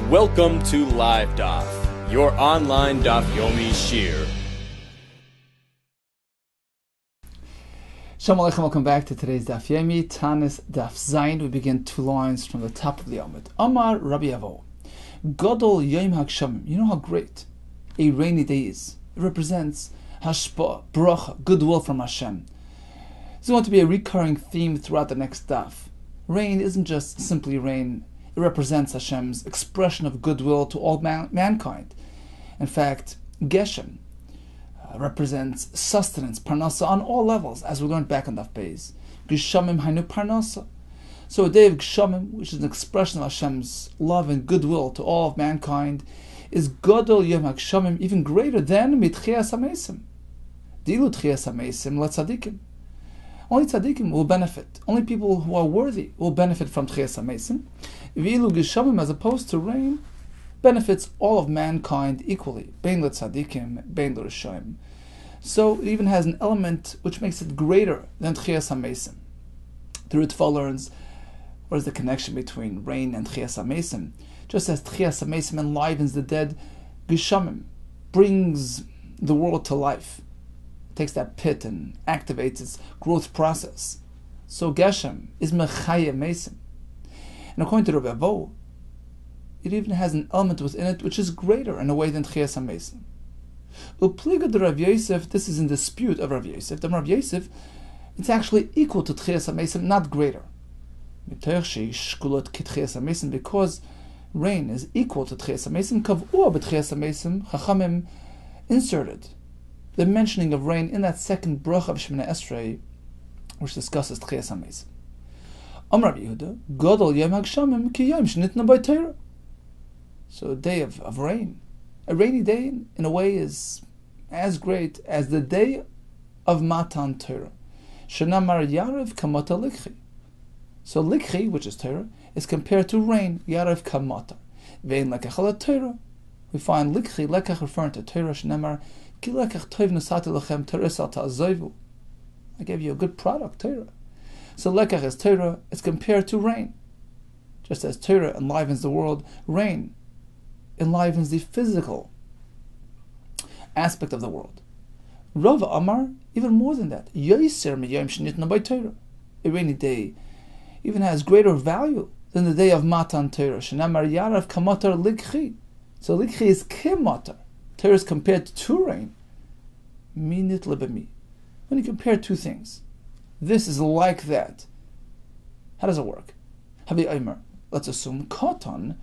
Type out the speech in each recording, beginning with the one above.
Welcome to Live Daf, your online Daf Yomi Shir. Shalom Aleichem, welcome back to today's Daf Yomi, Taanis Daf Zayin. We begin 2 lines from the top of the Amud. Amar Rabbi Yehuda, Gadol Yom HaGshamim. You know how great a rainy day is. It represents hashpa, bracha, goodwill from Hashem. This is going to be a recurring theme throughout the next Daf. Rain isn't just simply rain. It represents Hashem's expression of goodwill to all mankind. In fact, Geshem represents sustenance, parnasa, on all levels, as we learned back on Daf Beis. Gshamim hainu parnasa. So a day of Gshamim, which is an expression of Hashem's love and goodwill to all of mankind, is Gadol Yom HaGshamim, even greater than Mitchias HaMeisim. Dilu Tchias HaMeisim LaTzadikim. Only tzaddikim will benefit. Only people who are worthy will benefit from Tchias HaMeisim. V'ilu Gshamim, as opposed to rain, benefits all of mankind equally. Bein l'tzaddikim, bein l'rishoim. So it even has an element which makes it greater than Tchias HaMeisim. The Ritva learns what is the connection between rain and Tchias HaMeisim. Just as Tchias HaMeisim enlivens the dead, Gshamim brings the world to life. Takes that pit and activates its growth process. So Geshem is Mechaya Meisim. And according to Rabbi Yehuda, it even has an element within it which is greater in a way than Tchias HaMeisim. Upliga de Rav Yosef, this is in dispute of Rav Yosef. The Rav Yosef, it's actually equal to Tchias HaMeisim, not greater. Because rain is equal to Tchias HaMeisim, Kavua b'Tchias HaMeisim, Chachamim inserted the mentioning of rain in that second bracha of Shemoneh Esrei, which discusses Tchias HaMeisim. Amar Rabbi Yehuda, Gadol Yom HaGshamim ki Yom Shnitna B'Torah. So a day of rain, a rainy day in a way is as great as the day of Matan Torah. Shenamar Yarev Kamata Likchi. So Likchi, which is Torah, is compared to rain, Yarev Kamata. Vein Lekach ala Torah. We find Likchi, Lekach referring to Torah, Shenamar I gave you a good product, Torah. So lekach is Torah, it's compared to rain. Just as Torah enlivens the world, rain enlivens the physical aspect of the world. Rava Amar, even more than that. A rainy day even has greater value than the day of Matan Torah. Shenamar Yarav Kamatar Likchi. So Likchi is Kimatar. Torah is compared to rain. Minit lebemi. When you compare two things, this is like that. How does it work? Habi Aimer. Let's assume cotton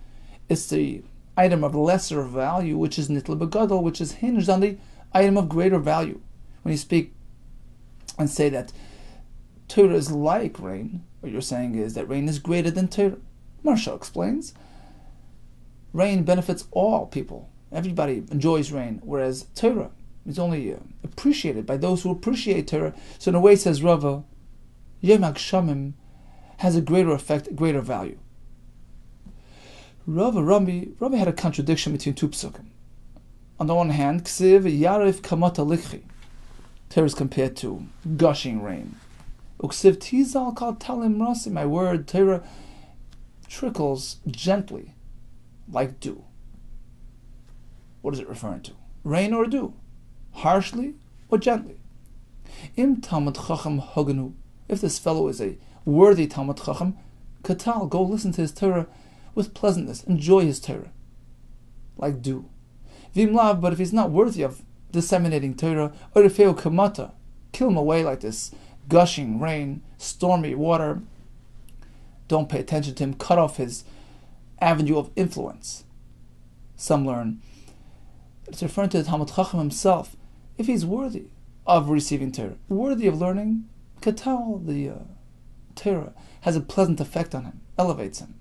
is the item of lesser value, which is nitl begadol, which is hinged on the item of greater value. When you speak and say that Torah is like rain, what you're saying is that rain is greater than Torah. Marsha explains, rain benefits all people. Everybody enjoys rain, whereas Torah is only appreciated by those who appreciate Torah. So in a way, says Rava, Yom HaGshamim has a greater effect, greater value. Rabbi had a contradiction between two psukim. On the one hand, Ksiv Yarev Kamata Likchi. Torah is compared to gushing rain. Uksiv Tizal Kal Talim Rasi. My word, Torah trickles gently, like dew. What is it referring to? Rain or dew? Harshly or gently? Im Talmud Chacham Hoganu. If this fellow is a worthy Talmud Chacham, Katal, go listen to his Torah with pleasantness. Enjoy his Torah. Like dew. Vim Lav, but if he's not worthy of disseminating Torah, Orifeo Kamata, kill him away like this gushing rain, stormy water. Don't pay attention to him. Cut off his avenue of influence. Some learn it's referring to the Talmud Chacham himself. If he's worthy of receiving Torah, worthy of learning, Katal, the Torah, has a pleasant effect on him, elevates him.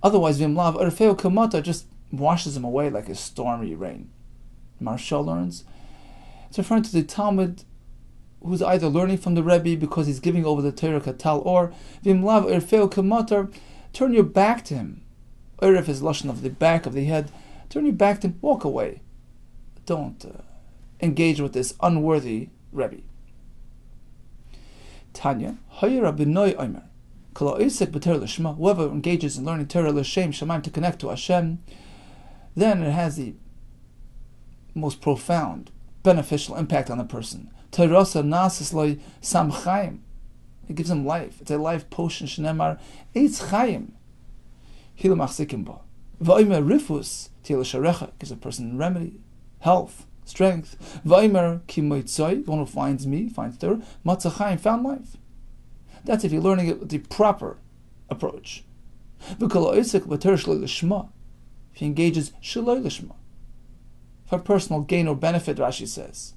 Otherwise, Vimlav Orfeo Kamata just washes him away like a stormy rain. Marshal learns it's referring to the Talmud who's either learning from the Rebbe because he's giving over the Torah Katal, or Vimlav Orfeo Kamata, turn your back to him. Orif is lashon of the back of the head. Turn your back to him, walk away. Don't engage with this unworthy Rebbe. Tanya, Hayir Rabbi Noi Omer. Whoever engages in learning Torah l'shem shamayim, to connect to Hashem, then it has the most profound, beneficial impact on the person. Torasa nasis loy sam chayim. It gives him life. It's a life potion. Shnemar eitz chayim hilu machzikim ba. V'omer rifus tiyel sharecha, gives a person remedy, health, strength. V'omer ki moitzoi, the one who finds me, finds Torah, matzah chayim, found life. That's if you're learning it with the proper approach. If he engages shaloi lishma, for personal gain or benefit, Rashi says,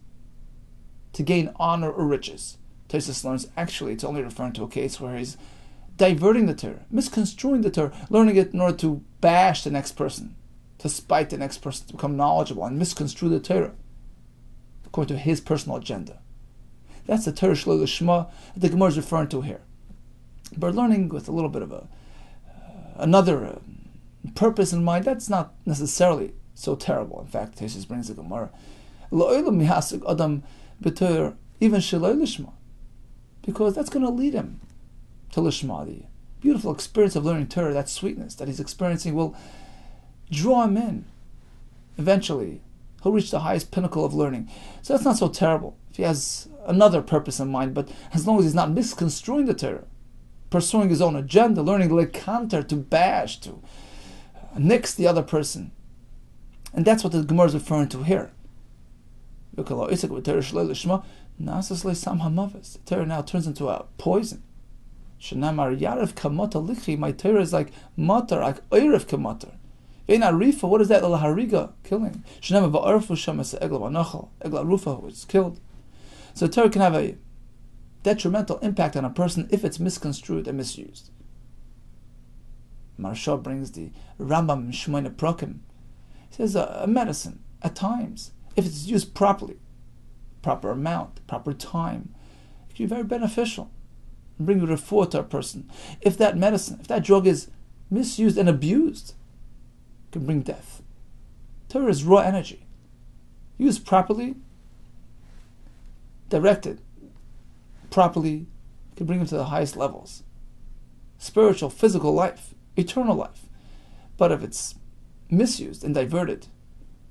to gain honor or riches. Tosfos learns actually it's only referring to a case where he's diverting the Torah, misconstruing the Torah, learning it in order to bash the next person, to spite the next person, to become knowledgeable and misconstrue the Torah according to his personal agenda. That's the Torah Shaloi Lishma that the Gemara is referring to here. But learning with a little bit of another purpose in mind, that's not necessarily so terrible. In fact, Tosfos brings the Gemara, Lo'olam mihasig adam b'Torah, even Shaloi Lishma, because that's going to lead him to Lishma. The beautiful experience of learning Torah, that sweetness that he's experiencing, will draw him in. Eventually, he'll reach the highest pinnacle of learning. So that's not so terrible if he has another purpose in mind, but as long as he's not misconstruing the Torah, pursuing his own agenda, learning lekanter, to bash, to nix the other person. And that's what the Gemara is referring to here. The Torah now turns into a poison. My Torah is like matar, like oirif kamatar. What is that? Hariga, killing. Egla rufa, which is killed. So Torah can have a detrimental impact on a person if it's misconstrued and misused. Maharsha brings the Rambam Shmoyne Prakim. He says a medicine, at times, if it's used properly, proper amount, proper time, it can be very beneficial and bring refuah to a person. If that medicine, if that drug is misused and abused, it can bring death. Torah is raw energy. Used properly, directed properly, can bring them to the highest levels. Spiritual, physical life, eternal life. But if it's misused and diverted,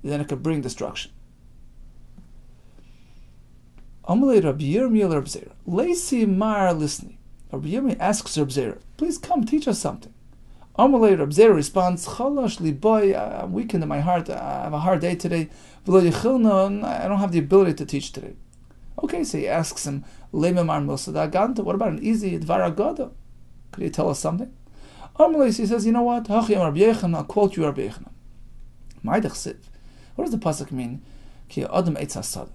then it could bring destruction. Amalei Rabbi Yirmiyah Rabbi Zera, Leisi Mar listening. Rabbi Yirmiyah asks Rabbi Zera, please come teach us something. Amalei Rabbi Zera responds, Chalash li boy, I'm weakened in my heart, I have a hard day today. V'lo yichilna, I don't have the ability to teach today. Okay, so he asks him, Lememar Milsada Ganta, what about an easy Dvar Agada? Could you tell us something? Amalei, he says, you know what? Hachiyam Rabbi Yechon, I'll quote you Rabbi Yechon. Ma'idach Siv. What does the pasuk mean? Ki Adam Eitz HaSada.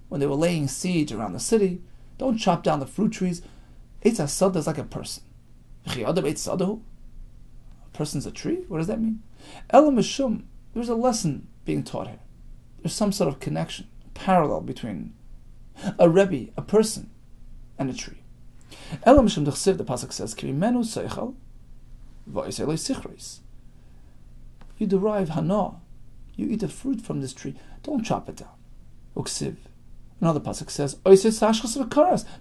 When they were laying siege around the city, don't chop down the fruit trees. Eitz HaSada is like a person. Chi Adam Eitz Sadahu. A person's a tree? What does that mean? Elam Mishum. There's a lesson being taught here. There's some sort of connection, parallel between a Rebbe, a person, and a tree. Elam Mishum D'chsiv, the pasuk says, Ki Mimenu Seichel V'Oisei Lo Sichreis. You derive hana. You eat the fruit from this tree. Don't chop it down. Uksiv. Another pasuk says,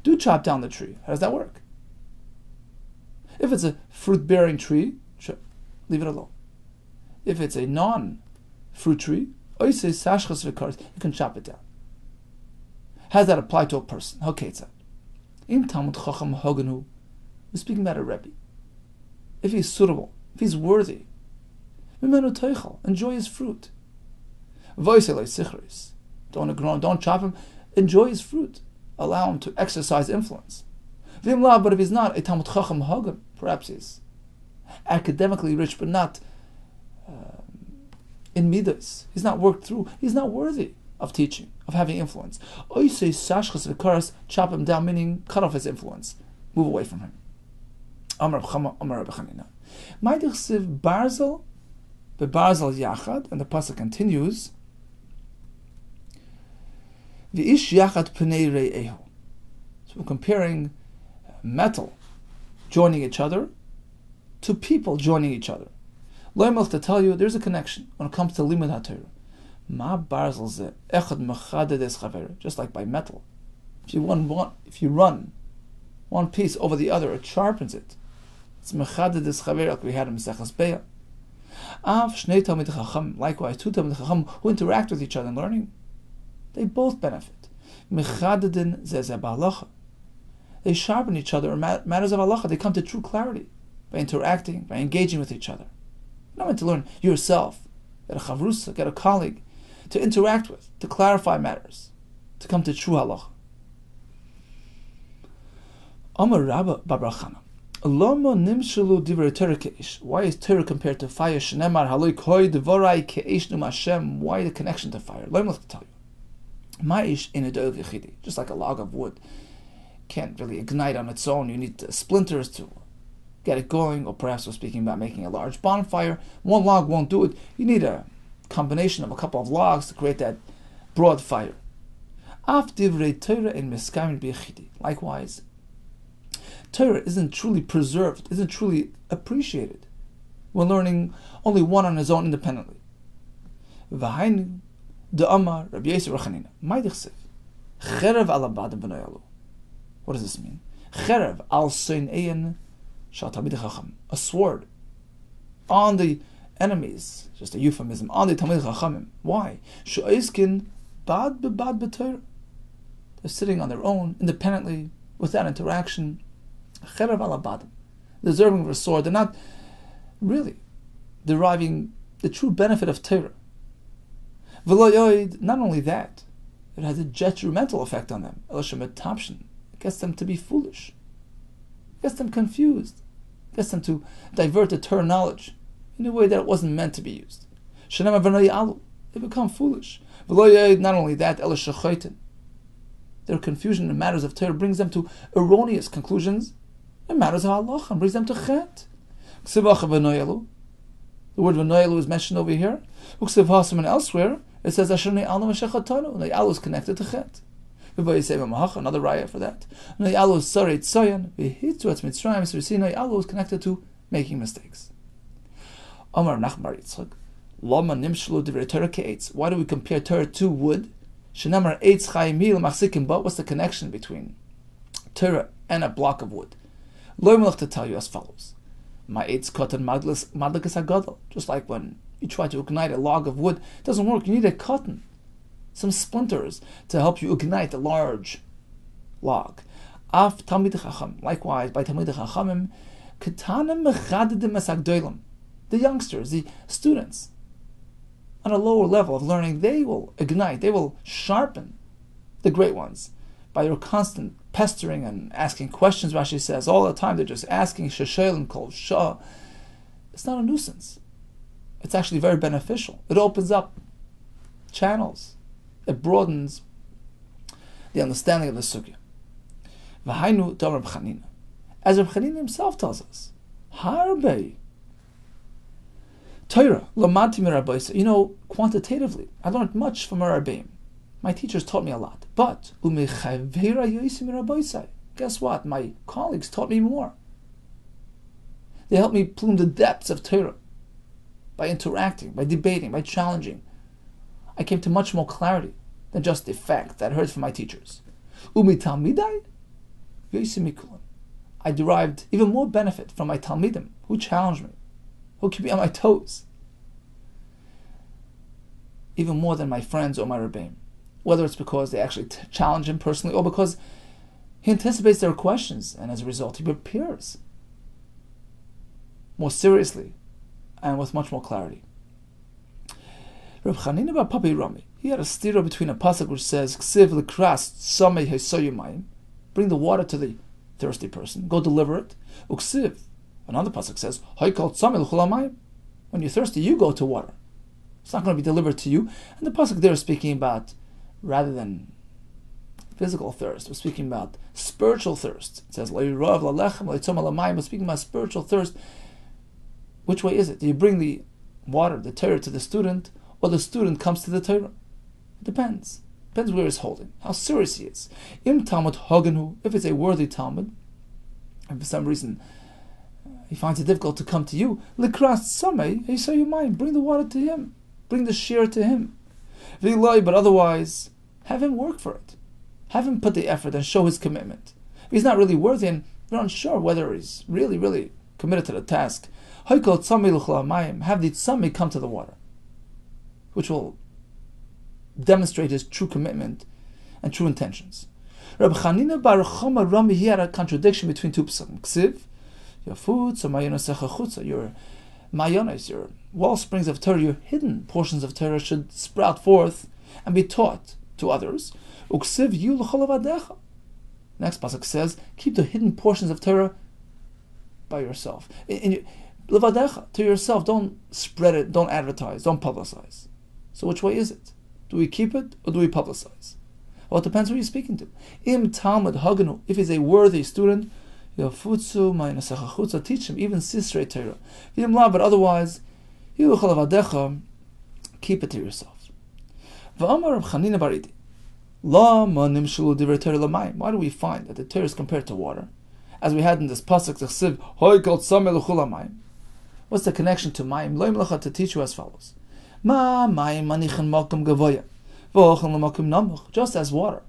do chop down the tree. How does that work? If it's a fruit-bearing tree, sure, leave it alone. If it's a non-fruit tree, you can chop it down. How does that apply to a person? Okay, it's that. We're speaking about a Rebbe. If he's suitable, if he's worthy, enjoy his fruit. Don't chop him. Enjoy his fruit. Allow him to exercise influence. But if he's not a Talmud Chacham Hagan, perhaps he's academically rich, but not in midas. He's not worked through. He's not worthy of teaching, of having influence. Chop him down, meaning cut off his influence. Move away from him. Amar Rabbi Chanina. Ma'idich Barzel, beBarzel Yachad, and the pasuk continues. So we're comparing metal joining each other to people joining each other. Loimach, to tell you, there's a connection when it comes to limud haTorah. Ma barzel ze echad mechadedes chaver, just like by metal. If you run one piece over the other, it sharpens it. It's mechaded this chaver like we had in Mesechus Beya. Av shnei talmidei chacham, likewise two talmidei chacham who interact with each other in learning, they both benefit. Mechadedin zeh b'halacha. They sharpen each other in matters of halacha. They come to true clarity by interacting, by engaging with each other. You're not meant to learn yourself, get a chavrusa, get a colleague to interact with, to clarify matters, to come to true halacha. Amar Rabba Babrachana. Why is Torah compared to fire? Why the connection to fire? Let me tell you. Just like a log of wood can't really ignite on its own. You need splinters to get it going, or perhaps we're speaking about making a large bonfire. One log won't do it. You need a combination of a couple of logs to create that broad fire. Likewise, Torah isn't truly preserved, isn't truly appreciated when learning only one on his own independently. What does this mean? A sword on the enemies, just a euphemism, on the Talmidei Chachamim. Why? They're sitting on their own, independently, without interaction. Deserving of a sword. They're not really deriving the true benefit of Torah. Not only that, it has a detrimental effect on them. It gets them to be foolish. It gets them confused. It gets them to divert the Torah knowledge in a way that it wasn't meant to be used. They become foolish. Not only that, their confusion in matters of Torah brings them to erroneous conclusions in matters of halacha and brings them to chet. The word v'noyalu is mentioned over here. And elsewhere it says Ne'alu is connected to chet. Another raya for that. Ne'alu is saret soyan. So we see Ne'alu is connected to making mistakes. Omar Nachmar Yitzchak. Lama nimshlu divrei Torah ke'etz. Why do we compare Torah to wood? Shenamar eitz chayimil machzikim. But what's the connection between Torah and a block of wood? Lo melech to tell you as follows: my eitz kotan madlikas hagadol. Just like when you try to ignite a log of wood, it doesn't work. You need a cotton, some splinters to help you ignite a large log. Af talmidei chacham. Likewise, by talmidei chachamim, ketanim mechadedim es hagdolim. The youngsters, the students, on a lower level of learning, they will ignite, they will sharpen the great ones by their constant pestering and asking questions. Rashi says all the time they're just asking shashel and kol shah. It's not a nuisance. It's actually very beneficial. It opens up channels. It broadens the understanding of the sugya. V'hainu dam Reb Chanina. As Reb Chanina himself tells us, Harbei Torah, lamanti mirabaysa. Quantitatively, I learned much from Rabbeim. My teachers taught me a lot. But guess what? My colleagues taught me more. They helped me plume the depths of Torah by interacting, by debating, by challenging. I came to much more clarity than just the fact that I heard from my teachers. I derived even more benefit from my talmidim, who challenged me, who keep me on my toes, even more than my friends or my Rebbeim. Whether it's because they actually challenge him personally, or because he anticipates their questions, and as a result he prepares more seriously and with much more clarity. Reb Chanina bar Papi Rami, he had a stira between a pasuk which says Ksiv l'kras samei hesoyumayim, bring the water to the thirsty person, go deliver it. Uksiv, another pasuk says Haikal samei l'chulamayim, when you're thirsty you go to water. It's not going to be delivered to you. And the pasuk there is speaking about, rather than physical thirst, we're speaking about spiritual thirst. It says Le'irav la'lechem le'tzom alamayim. We're speaking about spiritual thirst. Which way is it? Do you bring the water, the Torah, to the student, or the student comes to the Torah? It depends. Depends where he's holding, how serious he is. Im Talmud Haganu, if it's a worthy Talmud, and for some reason he finds it difficult to come to you, Likras Samei, he say you mind, bring the water to him, bring the shear to him. But otherwise, have him work for it. Have him put the effort and show his commitment. If he's not really worthy and you're unsure whether he's really committed to the task. Have the tzami come to the water, which will demonstrate his true commitment and true intentions. Rabbi Chanina bar Choma Rami, he had a contradiction between two psukim. Ksiv, your food, so mayonasecha chutza, your mayones, your wall springs of Torah, your hidden portions of Torah should sprout forth and be taught to others. Uksiv yu l'chol avadecha. Next pasuk says, keep the hidden portions of Torah by yourself. Levadecha, to yourself. Don't spread it, don't advertise, don't publicize. So which way is it? Do we keep it or do we publicize? Well, it depends who you're speaking to. Im Talmud Haganu, if he's a worthy student, Yafutsu Ma'inasecha Chutza, teach him even Sisrei Torah. V'im la, but otherwise, Yiluchal Avadecha, keep it to yourself. V'amar Reb Chanina Baridi, La ma nimshulu divrei Torah l'mayim. Why do we find that the Torah is compared to water? As we had in this pasuk, Tzachsiv, Hoi kol tzameh l'chul ha'mayim. What's the connection to mayim? Lo imlacha, to teach you as follows. Ma mayim manichin makom gavoya. Just as water,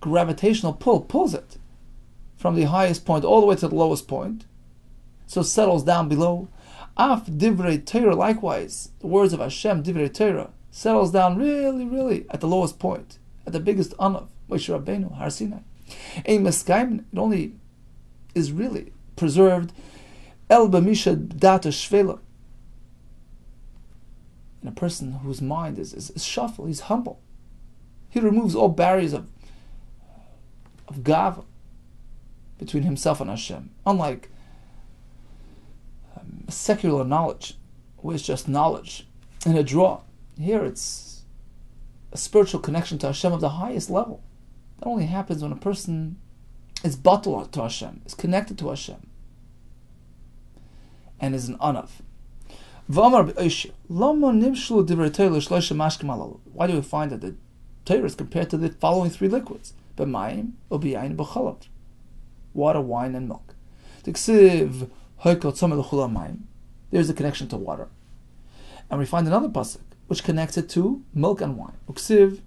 gravitational pull pulls it from the highest point all the way to the lowest point, so it settles down below. Af divrei Torah, likewise, the words of Hashem, divrei Torah, settles down really at the lowest point, at the biggest anav, Moshe Rabbeinu, Har Sinai. Ein meskayim, it only is really preserved el b'misha data shvela, in a person whose mind is shuffle, he's humble. He removes all barriers of gava between himself and Hashem. Unlike secular knowledge, where it's just knowledge in a draw. Here it's a spiritual connection to Hashem of the highest level. That only happens when a person is batul to Hashem, is connected to Hashem, and is an anav. Why do we find that the Torah is compared to the following three liquids? B'mayim, u'biyayin, b'chalav. Water, wine, and milk. There's a connection to water. And we find another pasuk which connects it to milk and wine. Uksiv,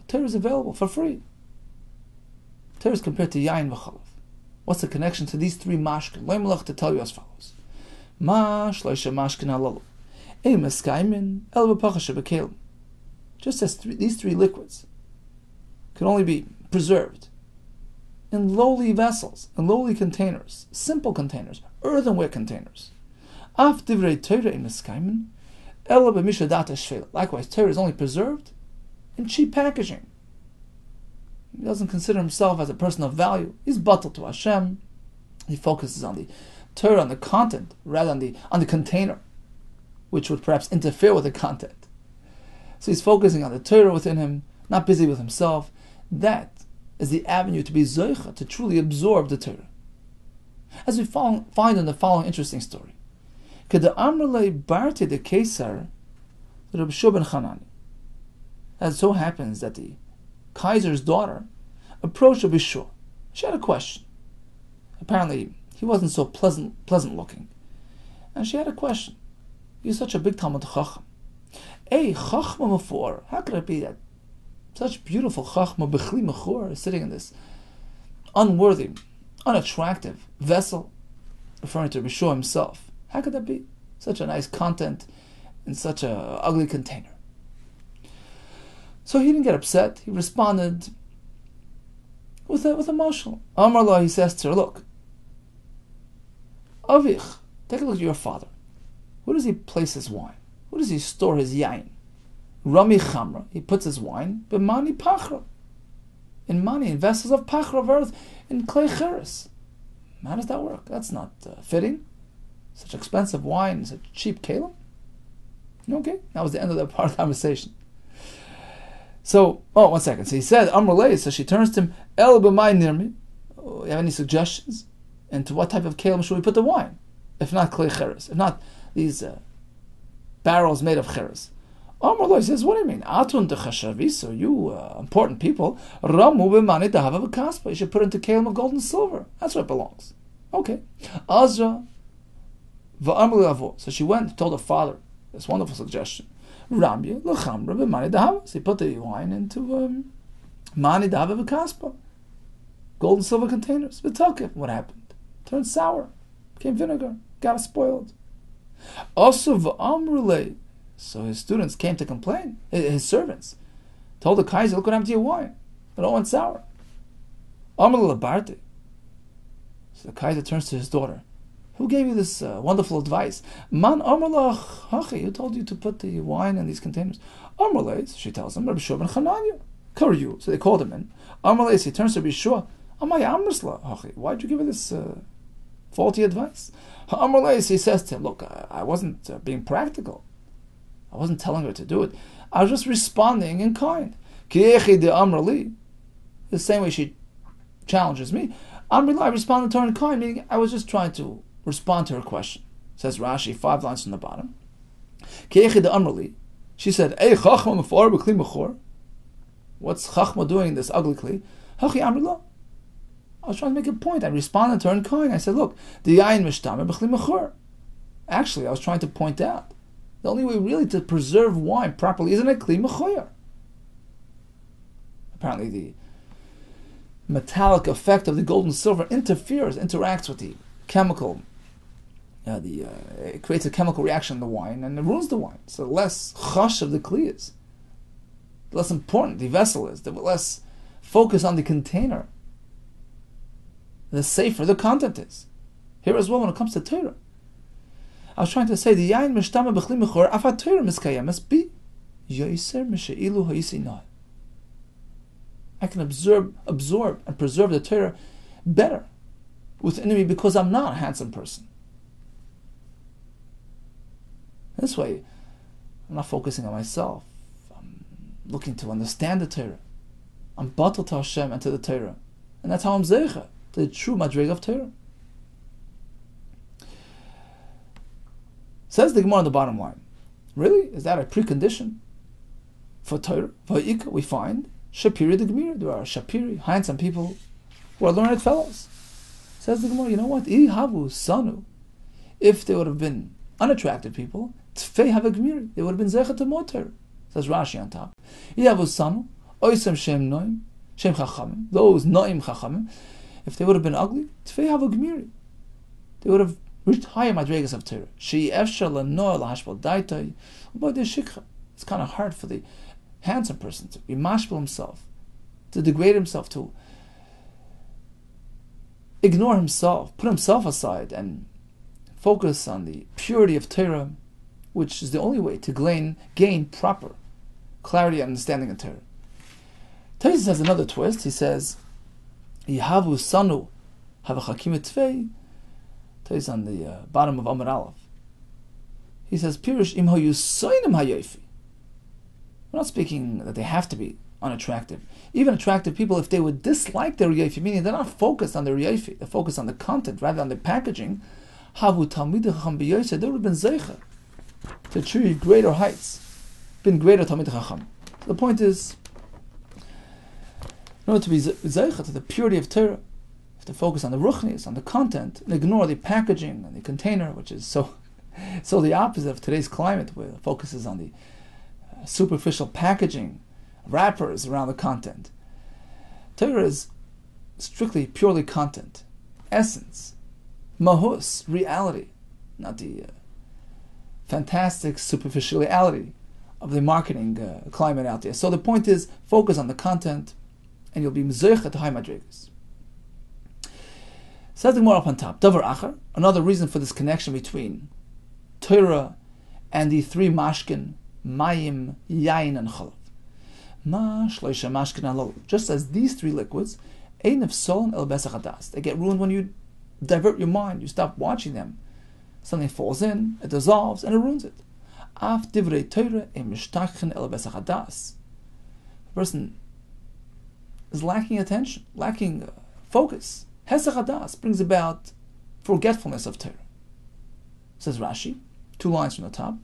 Torah is available for free. Torah is compared to yayin v'chalav. What's the connection to these three mashkin? Lo yimlach, to tell you as follows. Ma shloisha mashkin halalu. Ein meskaymin el b'pacha shebekelim. Just as these three liquids can only be preserved in lowly vessels, in lowly containers, simple containers, earthenware containers. Af divrei Torah ein meskaymin el b'misha data shvela. Likewise, Torah is only preserved in cheap packaging. He doesn't consider himself as a person of value. He's batal to Hashem. He focuses on the Torah, on the content, rather than on the container, which would perhaps interfere with the content. So he's focusing on the Torah within him, not busy with himself. That is the avenue to be zoicha, to truly absorb the Torah. As we find in the following interesting story. Keda amrle barti de Kessler, Rabbi Yehuda ben Hanani. As it so happens that the Kaiser's daughter approached Rabbi Yehuda. She had a question. Apparently, he wasn't so pleasant looking. And she had a question. You're such a big Talmud Chacham. Hey, Chachma Mafor, how could it be that such beautiful Chachma Bechli Mechor is sitting in this unworthy, unattractive vessel, referring to Rabbi Yehuda himself? How could that be? Such a nice content in such a ugly container. So he didn't get upset. He responded with a mashal. Amar lo, he says to her, look, Avich, take a look at your father. Where does he place his wine? Where does he store his yain? Rami chamra, he puts his wine, b'mani pachra, in money, in vessels of pachra, of earth, in clay cheres. How does that work? That's not fitting. Such expensive wine, such cheap kalim. Okay, that was the end of that part of the conversation. So, 1 second. So he said, Amrulay, so she turns to him, El b'may nirmi. You have any suggestions? Into what type of kalim should we put the wine? If not clay cheres, if not these barrels made of cheres. Amrulay says, what do you mean? Atun de chashaviso, you important people, Ramu b'mani dahava v'kaspa. You should put it into kalim of gold and silver. That's where it belongs. Okay. Azra v'amrulay avo. So she went and told her father this wonderful suggestion. Rabbi lechamra b'mani dahava. So he put the wine into Mani dava v'kaspa. Gold and silver containers. V'talkif. What happened? Turned sour. Became vinegar. Got spoiled. Also v'amrulei. So his students came to complain. His servants told the Kaiser, look what happened to your wine. It all went sour. Amrulei labarte. So the Kaiser turns to his daughter. Who gave you this wonderful advice? Man amrulach hachi. Who told you to put the wine in these containers? Amrulei. So she tells him, Rabbi Shua ben Chananya. You. So they called him in. Amrulei. He turns to Rabbi Shua. Amay amrsla hachi. Why'd you give her this faulty advice? Amrulei. He says to him, look, I wasn't being practical. I wasn't telling her to do it. I was just responding in kind. The same way she challenges me. I responded to her in kind, meaning I was just trying to respond to her question. Says Rashi, 5 lines from the bottom. She said, what's Chachma doing in this ugly kli? I was trying to make a point. I responded to her in kind. I said, look, the yain mishtame b'chli mechor. Actually, I was trying to point out the only way really to preserve wine properly isn't a kli mechoyer. Apparently, the metallic effect of the gold and silver interacts with the chemical. It creates a chemical reaction in the wine and it ruins the wine. So the less chash of the kli is, the less important the vessel is, the less focus on the container, the safer the content is. Here as well when it comes to Torah. I was trying to say the yain mishtama b'chli mechor afat Torah miskayemes bi yoser misheilu hayisinah. I can absorb and preserve the Torah better within me because I'm not a handsome person. This way, I'm not focusing on myself. I'm looking to understand the Torah. I'm batal to Hashem and to the Torah. And that's how I'm zeicha, to the true madrega of Torah. Says the Gemara on the bottom line. Really? Is that a precondition for Torah? Va'ika, we find Shapiri the Gemara. There are Shapiri, handsome people who are learned fellows. Says the Gemara, you know what? Ihavu sanu. If they would have been unattractive people, Tfei have a Gemara. They would have been Zecha to Motor. Says Rashi on top. Ihavu sanu. Oisem Shem Noim. Shem Chachamim. Those Noim Chachamim. If they would have been ugly, Tfei have a Gemara. They would have reached higher madregas of Torah. It's kind of hard for the handsome person to be mashpil himself, to degrade himself, to ignore himself, put himself aside, and focus on the purity of Torah, which is the only way to gain proper clarity and understanding of Torah. Taisus has another twist. He says, Yihavu sanu havachakim etvei. Is on the bottom of Amar Aleph. He says, Pirush im hayusoinim hayofi. We're not speaking that they have to be unattractive. Even attractive people, if they would dislike their yofi, meaning they're not focused on their yofi, they're focused on the content rather than the packaging, havu talmidei chacham b'yoser, they would have been zeicha to achieve greater heights, been greater talmidei chacham. So the point is, in order to be zeicha to the purity of Torah, to focus on the ruchnis, on the content, and ignore the packaging and the container, which is so the opposite of today's climate, where it focuses on the superficial packaging, wrappers around the content. Torah is strictly, purely content, essence, mahus, reality, not the fantastic superficiality of the marketing climate out there. So the point is, focus on the content, and you'll be mezeicha at high madrigas. Says the Gemara up on top. Davar achar, another reason for this connection between Torah and the 3 mashkin, mayim, yain, and chalav. Ma shloisha mashkin alol. Just as these 3 liquids, ein nefsolin el besach hadas. They get ruined when you divert your mind. You stop watching them. Something falls in, it dissolves, and it ruins it. Af divrei Torah ein mishtachin el besach hadas. The person is lacking attention, lacking focus. Hesach hadas brings about forgetfulness of Torah. Says Rashi, 2 lines from the top.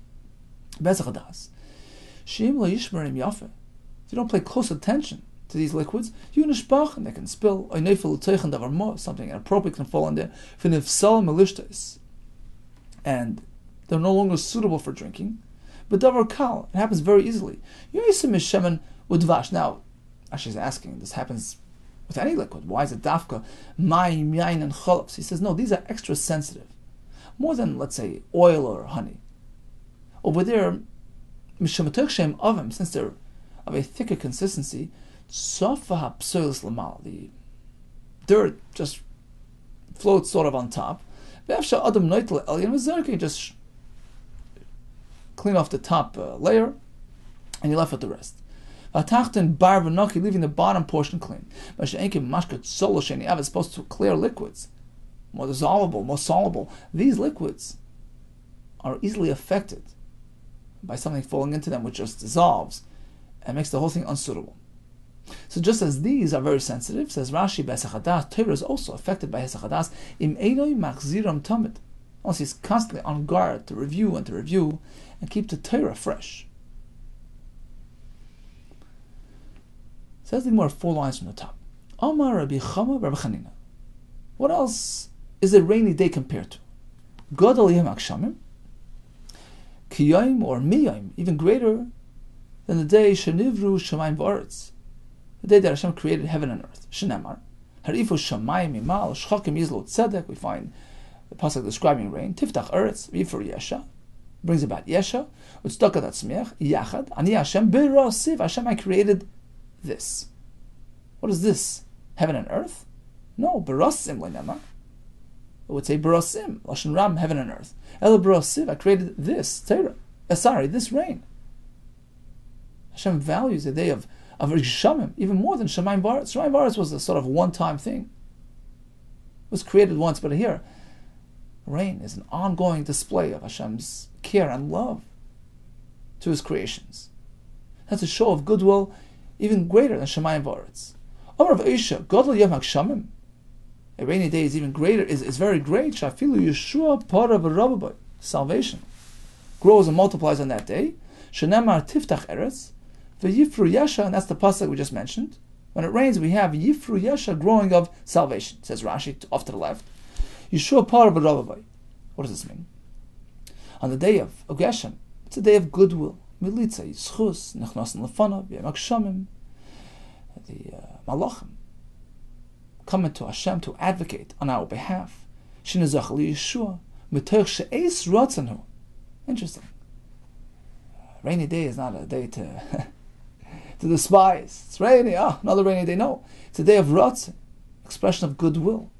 Besach hadas. Sheim lo yishmerim yafeh. If you don't pay close attention to these liquids, you nishbach, and they can spill. Something inappropriate can fall in there. And they're no longer suitable for drinking. But davar kal, it happens very easily. Now, I Rashi's asking, this happens with any liquid. Why is it dafka, mayim, yain, and cholops? He says, no, these are extra sensitive. More than, let's say, oil or honey. Over there, mishamatokshim ovim, since they're of a thicker consistency, sofa psoilis lamal, the dirt just floats sort of on top. V'afsha adam noitel elyon v'zerke, just clean off the top layer, and you're left with the rest. V'atachten bar v'noki, leaving the bottom portion clean. Masha'enkim mashkat solo sheni av, as opposed to clear liquids, more dissolvable, more soluble. These liquids are easily affected by something falling into them, which just dissolves and makes the whole thing unsuitable. So just as these are very sensitive, says Rashi, B'Hesach Torah is also affected by Hesach Hadas, im einoi machziram tamid. Also, he's constantly on guard to review and keep the Torah fresh. Says the Gemara 4 lines from the top. Amar Rabbi Chama Rabbi Chanina. What else is a rainy day compared to? Gadol yom hakshamim, kiyayim or miyayim, even greater than the day shenivru shamayim v'aretz, the day that Hashem created heaven and earth. Shenemar, harifu shamayim imal shchakim yizlo tzedek. We find the pasuk describing rain. Tiftach eretz v'yifur yesha, brings about yesha. Utzdakat atzmiach yachad ani Hashem birasiv. Hashem, I created this. What is this? Heaven and earth? No, birasim le'nemar. It would say birasim, lashon ram, heaven and earth. El birasiv, I created this Torah. This rain. Hashem values the day of Rishamim even more than Shamayim V'aretz. Shamayim V'aretz was a sort of one-time thing. It was created once, but here, rain is an ongoing display of Hashem's care and love to His creations. That's a show of goodwill even greater than Shamayim V'aretz. Amar of Eisha, Godel Yom HaGshamim. A rainy day is even greater, is very great. Shafilu Yeshua Para V'Rabbah. Salvation grows and multiplies on that day. Shenemar Tiftach Eretz. The Yifru Yesha, and that's the pasuk we just mentioned. When it rains, we have Yifru Yesha, growing of salvation, says Rashi, off to the left. Yeshua Par B'Rabavai. What does this mean? On the day of Geshem, it's a day of goodwill. Militza, Yischus, Nechnosen Lefanav, Yom HaGshamim. The Malachim coming to Hashem to advocate on our behalf. Shinazach Li Yeshua, Metoch She'ez Ratzanu. Interesting. Rainy day is not a day to to despise. It's rainy, another rainy day. No, it's a day of ratzin, expression of goodwill,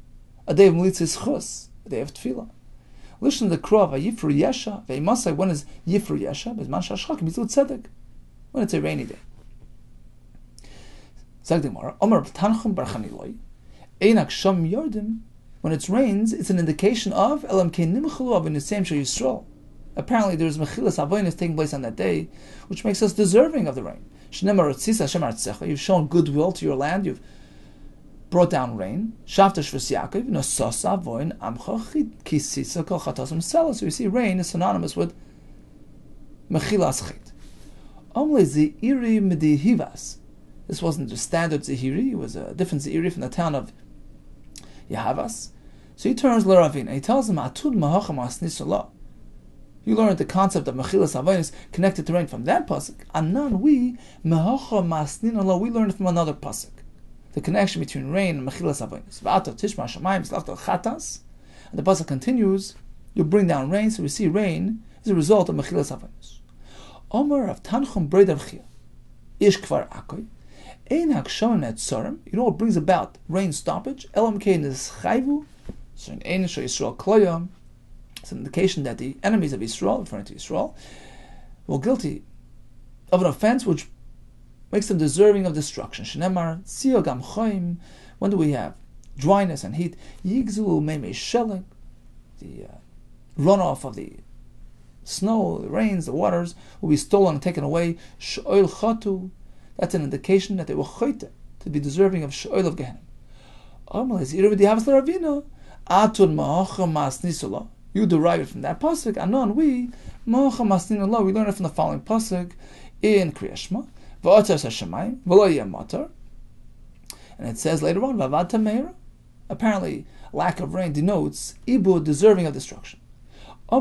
a day of militzis chus, a day of tefillah. Listen to the krov, Yifru Yesha, Veimasai, when is Yifru Yesha? Bezman Shashchak, Mizut Tzedek, when it's a rainy day. Zagdimara, Omer Tanchum Barchaniloi, Einak Sham Yordim, when it rains, it's an indication of Elam Kein Nimchalu Av in the same Shal Yisrael. Apparently there's mechilas avonis taking place on that day, which makes us deserving of the rain. You've shown goodwill to your land, you've brought down rain. So you see rain is synonymous with mechilas chet. This wasn't the standard zihiri, it was a different zihiri from the town of Yahavas. So he turns l'Ravin and he tells him, Atud mahacham asnisullah. You learned the concept of mechilas avonis connected to rain from that pasuk. Anan we mehacha masnin Allah. We learned it from another pasuk. The connection between rain and mechilas avonis. V'ata tishma shamayim zlachta chatas. And the pasuk continues. You bring down rain, so we see rain is a result of mechilas avonis. Omer of tanchum breidav chia ish kvar akoy ein hakshamim netzarim. You know what brings about rain stoppage? Elam kein is chayvu. So in ein shel Yisrael kloyam. It's an indication that the enemies of Israel, referring to Israel, were guilty of an offense which makes them deserving of destruction. Shenemar, Tziyogam Choim. When do we have dryness and heat? Yigzu Meimei Shelek, the runoff of the snow, the rains, the waters will be stolen and taken away. She'oil Chatu. That's an indication that they were choite, to be deserving of She'oil of Gehenna. You derive it from that pasuk. Anon we we learn it from the following pasuk in Kriyashma. And it says later on, apparently lack of rain denotes ibud, deserving of destruction. You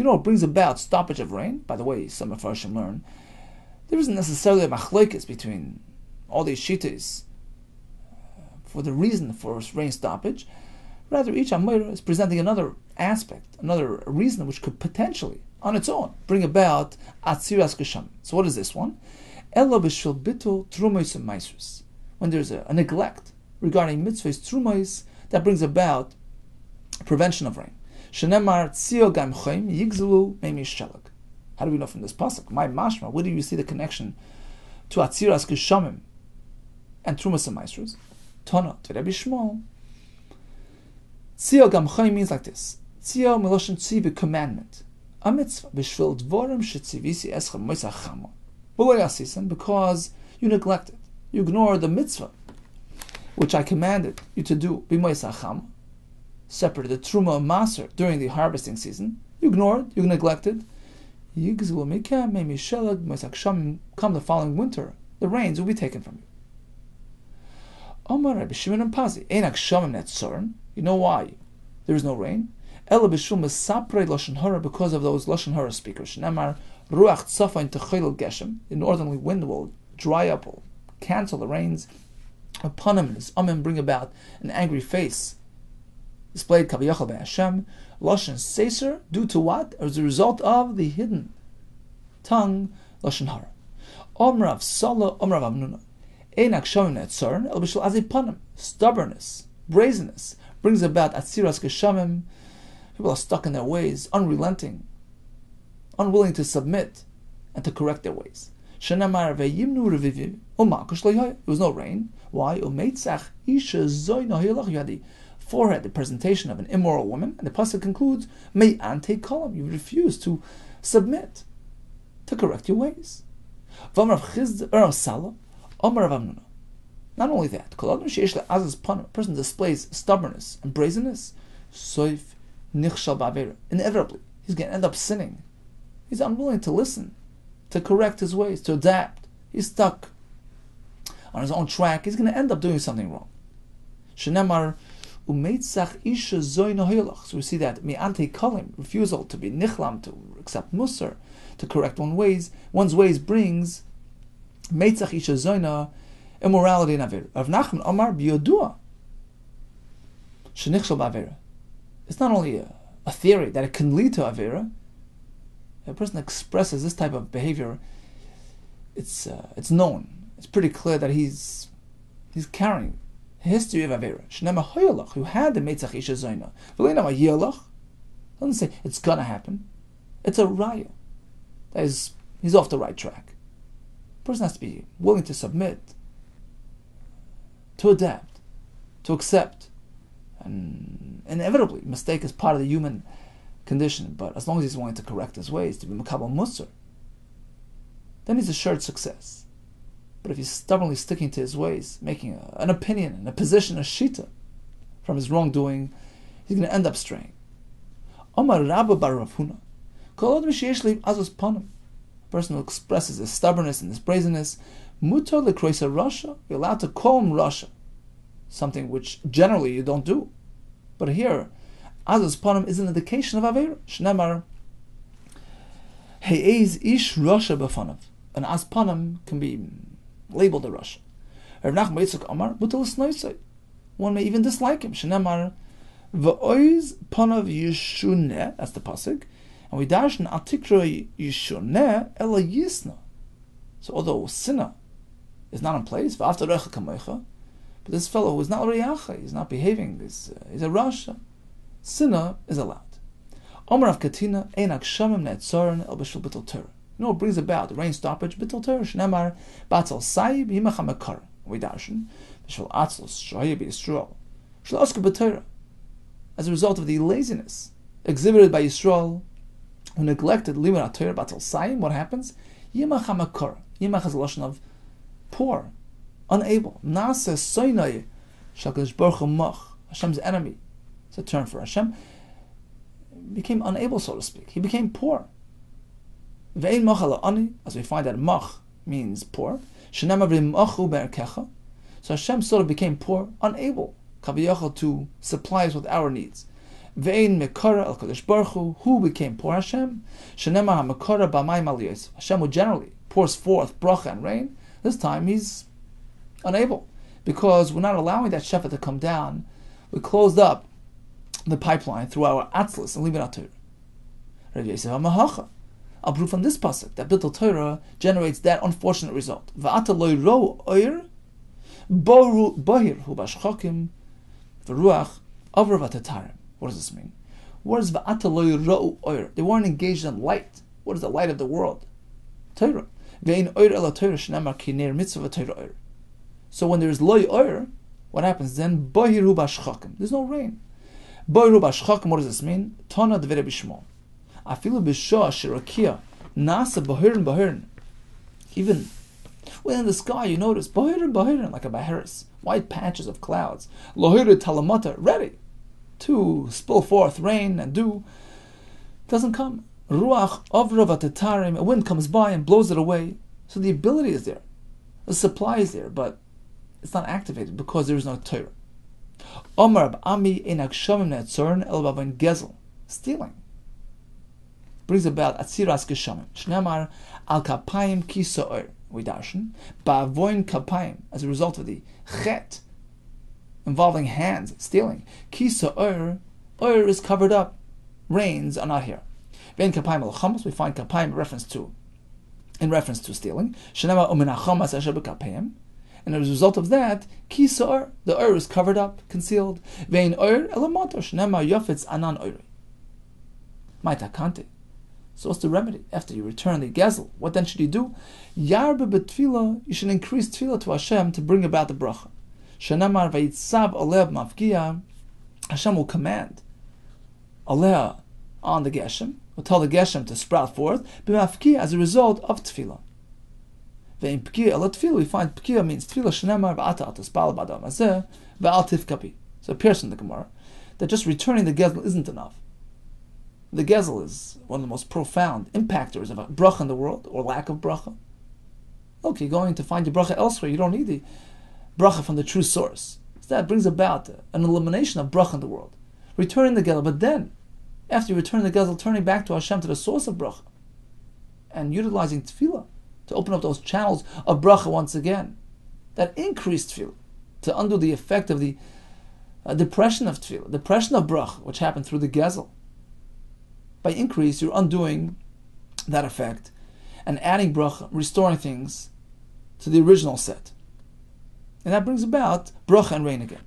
know what brings about stoppage of rain? By the way, some of us should learn There isn't necessarily a machlokes between all these shittas for the reason for rain stoppage. Rather, each Amora is presenting another aspect, another reason which could potentially, on its own, bring about Atziras Gesham. So what is this one? Elo b'shvil bitul trumos and maisrus. When there's a neglect regarding mitzvahs trumos that brings about prevention of rain. Shenemar tzio gam choim yigzelu meimi shelag. How do we know from this pasuk? My mashma, where do you see the connection to Atziras Geshamim and trumos and maisrus? Tana, to Rabbi Shmuel. Tzio gam choim means like this. Tzio meloshen tziv, commandment. A mitzvah b'shvil dvorim shetzivisi eschem moisach chama. Because you neglected, you ignored the mitzvah which I commanded you to do, b'moisach chama, separate the truma and maser during the harvesting season. You ignored, you neglected. Yigzulu mikem meimi shelag moisach shamim. Come the following winter, the rains will be taken from you. Omar Rabbi Shimon and Pazi, Einak Shamim Netzorin. You know why there is no rain? Ela b'shum mesaprei lashon hara, because of those lashon hara speakers. Nemar ruach tzafain techilul geshem. The northerly wind will dry up, will cancel the rains. Upon him, his amen bring about an angry face displayed kaviyachal by Hashem. Lashon seiser, due to what? As a result of the hidden tongue lashon hara. Omrav Sala, Omrav Amnuna. Einak Shamim Netzorin el b'shul azipanim. Stubbornness, brazenness brings about Atziras Geshamim. People are stuck in their ways, unrelenting, unwilling to submit and to correct their ways. Shenamar ve'yimnu reviviv u'makush lo. There was no rain. Why? Umeitzach isha zoyna hilach. You had the forehead, the presentation of an immoral woman, and the pasuk concludes, "May ante kolam." You refuse to submit, to correct your ways. V'amrav chizd Sala, Omar Rav Amnuna. Not only that, a person displays stubbornness and brazenness, soif nichshal ba'avera. Inevitably, he's going to end up sinning. He's unwilling to listen, to correct his ways, to adapt. He's stuck on his own track. He's going to end up doing something wrong. Shenemar umeitzach isha zoyna hilach. So we see that mi'ante kalim, refusal to be nichlam, to accept musar, to correct one's ways brings meitzach isha zoyna, immorality and avera. Rav Nachman Omar biyodua shenichshal ba'avera. It's not only a theory that it can lead to avera. A person expresses this type of behavior, it's known. It's pretty clear that he's carrying a history of avera. Shnema hoyalach, who had the meitzach isha zoyna. V'leina ma'yalach doesn't say it's gonna happen. It's a raya. That is, he's off the right track. A person has to be willing to submit, to adapt, to accept, and inevitably, mistake is part of the human condition. But as long as he's willing to correct his ways, to be makabel musar, then he's assured success. But if he's stubbornly sticking to his ways, making an opinion, and a position, a shita from his wrongdoing, he's going to end up straying. Omar Rabba bar Rav Huna, kol od misheyesh li azus panim. A person who expresses his stubbornness and his brazenness, mutar lekroisa rasha, you're allowed to call him rasha, something which generally you don't do. But here, azus panim is an indication of avera. Shnemar heiz ish rasha b'fanav. An az panim can be labeled a rasha. Rav Nachman Yitzchak Amar mutar l'snoisai. One may even dislike him. Shnemar v'oiz panav yishuneh. That's the pasuk. And we darshan atikra yishuneh ela yisna. So although sinna is not in place, v'after recha kamecha, but this fellow who is not riyacha, he's not behaving, he's a rasha, sinna is allowed. Omer of Katina, einak shamim netzorin el b'shul b'tul Torah. You know what brings about the rain stoppage? B'tul Torah, shnemar batzal sayib yimach hamekar. We darshan b'shul atzlos shoyib Yisrael shul oska b'Torah. As a result of the laziness exhibited by Yisrael, who neglected limud HaTorah batzal sayim, what happens? Yimach hamekar. Yimach is a lashon of poor, unable. Nasa soynai shakadosh baruch hu mach. Hashem's enemy. It's a term for Hashem. Became unable, so to speak. He became poor. Ve'ein mach ala ani, as we find that mach means poor. Shenema v'machu be'erkecha. So Hashem sort of became poor, unable, kaviyachal, to supply us with our needs. Ve'ein mekara al kadosh baruch hu, who became poor? Hashem. Shenema ha-mekara b'mayim aliyos. Hashem would generally pours forth bracha and rain, this time he's unable, because we're not allowing that shefa to come down. We closed up the pipeline through our atzlus and leave it out Torah. Rabbi Yosef I'll prove from this pasuk that Bittul Torah generates that unfortunate result. Va'ata lo ro oir bohir hu bashchokim v'ruach avra v'tatarim. What does this mean? What is va'ata lo ro oir? They weren't engaged in light. What is the light of the world? Torah. Ve'in oir ela Torah shenamar ki ner mitzvah Torah oir. So when there is lo oir, what happens then? Bohir hu bashchokim. There's no rain. Bohir hu bashchokim. What does this mean? Tana devere bishmol. Afilu b'shah shirakia nasa bahirin. Even within the sky, you notice bahirin, like a bahiris, white patches of clouds. Lohira talamata, ready to spill forth rain and dew. Doesn't come. Ruach avra v'tatarim, a wind comes by and blows it away. So the ability is there, the supply is there, but it's not activated because there is no Torah. Omar b'ami enak shamim ne'atzorn el b'avain gezel, stealing brings about atziras geshamim. Shnamar al kapayim ki so'er. We darshan ba'avoin kapayim, as a result of the chet involving hands, stealing. Ki so'er, oir is covered up. Rains are not here. Vein kapayim al chamas, we find kapayim in reference to stealing. Shnamar umin hachamas asher b'kapayim. And as a result of that, ki so'er, the oir is covered up, concealed. Vein oir elamotor. Shnamar yofetz anan oir. Maita kante. So what's the remedy? After you return the gezel, what then should you do? Yarbe betfila, you should increase tefillah to Hashem to bring about the bracha. Shanamar vayitzav oleh mafkia, Hashem will command oleh on the geshem, will tell the geshem to sprout forth, b'mafkia, as a result of tefillah. Ve'im pkia ela tefillah, we find pkia means tefillah. Shanamar v'ata ataspal b'adam hazeh v'al tifkapi. So it appears in the Gemara that just returning the gezel isn't enough. The gezel is one of the most profound impactors of a bracha in the world, or lack of bracha. Look, you're going to find your bracha elsewhere. You don't need the bracha from the true source. So that brings about an elimination of bracha in the world. Returning the gezel, but then, after you return the gezel, turning back to Hashem, to the source of bracha, and utilizing tefillah to open up those channels of bracha once again. That increased tefillah, to undo the effect of the depression of tefillah, depression of bracha, which happened through the gezel. By increase, you're undoing that effect and adding bracha, restoring things to the original set. And that brings about bracha and rain again.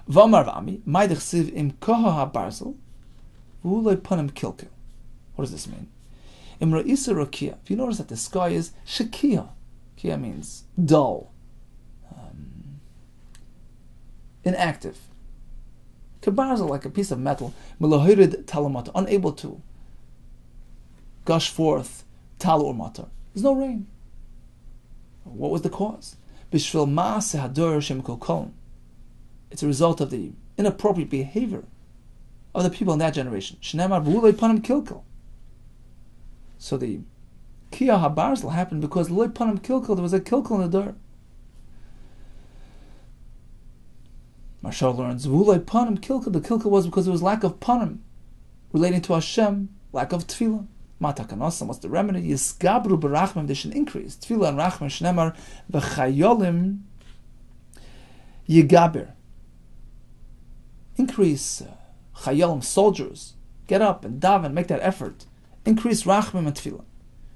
V'amar v'ami, ma'idich siv im koha ha'barzel, v'ulei panim kilkel. What does this mean? Im ra'isa rakia. If you notice that the sky is shakia. Kia means dull, inactive. Kabarzel, like a piece of metal, melohirid talamata, unable to gush forth tal or matar. There's no rain. What was the cause? Bishvil ma'aseh hador shem kol kolon. It's a result of the inappropriate behavior of the people in that generation. Shneimar v'ulei panim kilkel. So the Kia habarzel happened because loy panim kilkel, there was a kilkel in the door. Marshal learns, V'ulei panim kilkel, the kilkel was because there was lack of panim relating to Hashem, lack of tefillah. Matakanosam, what's the remedy? Yisgabru berachmim, they should increase. Tefillah and rachmim, shnemar, v'chayolim yigaber. Increase chayolim, soldiers. Get up and daven, make that effort. Increase rachmim and tefillah.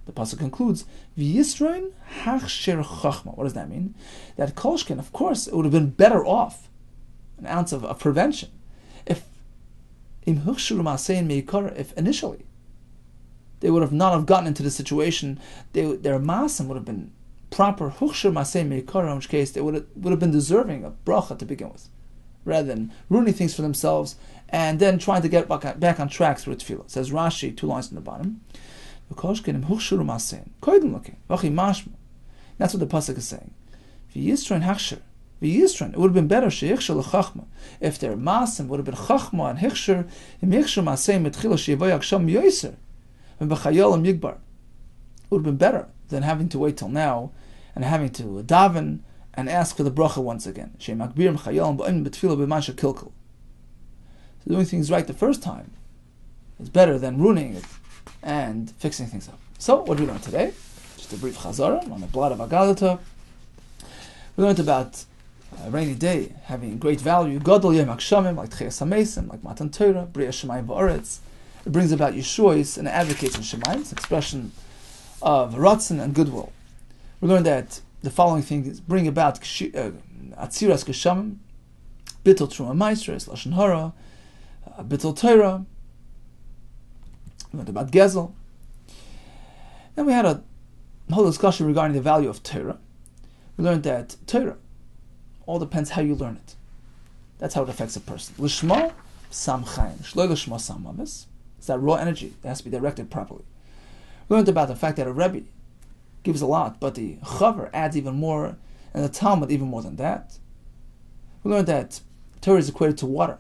The pasuk concludes, V'yisroin hachsher chachma. What does that mean? That kolshkin, of course, it would have been better off, an ounce of prevention, if initially they would have not have gotten into the situation, their masim would have been proper huchshur masei meikara, in which case they would have been deserving of bracha to begin with, rather than ruining things for themselves and then trying to get back on track through tefillah. Says Rashi, 2 lines in the bottom. That's what the pasuk is saying. It would have been better if their masim would have been chachma and hichshur it would have been better than having to wait till now and having to daven and ask for the bracha once again. So doing things right the first time is better than ruining it and fixing things up. So what do we learn today? the brief Chazara on the blood of Agadata. We learned about a rainy day having great value. Gadol Yom HaGshamim, like Tchias HaMesim, like Matan Torah, Bria Shemayim V'Oretz. It brings about Yeshuos and advocates in Shemayim. It's an expression of Ratzon and goodwill. We learned that the following things bring about Atziras Geshamim, Bittul Truma Maestros, Lashon Hara, Bittul Torah. We learned about Gezel. Then we had a whole discussion regarding the value of Torah. We learned that Torah all depends how you learn it. That's how it affects a person. Lishma Sam Chaim, Shloi Lishma Sam Mamis. It's that raw energy that has to be directed properly. We learned about the fact that a Rebbe gives a lot, but the Chaver adds even more, and the Talmud even more than that. We learned that Torah is equated to water,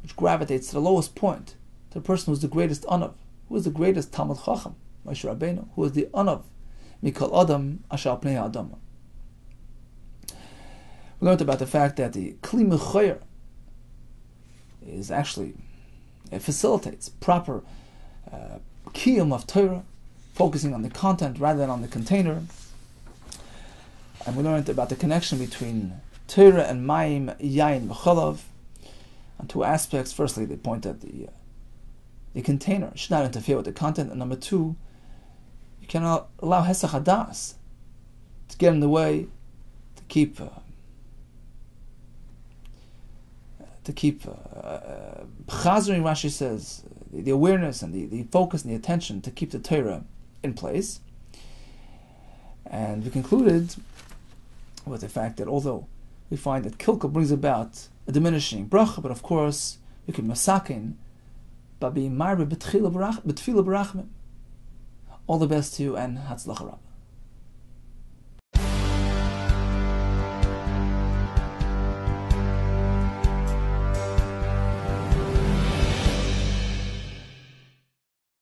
which gravitates to the lowest point, to the person who is the greatest Anav, who is the greatest Talmud Chacham, Moshe Rabbeinu, who is the Anav, Mikol Adam, Asher Pnei Adama. We learned about the fact that the Kli Mechoyer is actually, it facilitates proper kiyum of Torah, focusing on the content rather than on the container. And we learned about the connection between Torah and Mayim, Yain, V'chalav, on two aspects. Firstly, they point that the container should not interfere with the content, and number two, you cannot allow Hesach Hadas to get in the way, to keep Chazering, Rashi says, the awareness and the focus and the attention to keep the Torah in place. And we concluded with the fact that although we find that Kilka brings about a diminishing bracha, but of course we can masakin by being married b'tfila b'rachmim. All the best to you and Hatzlacha Rab.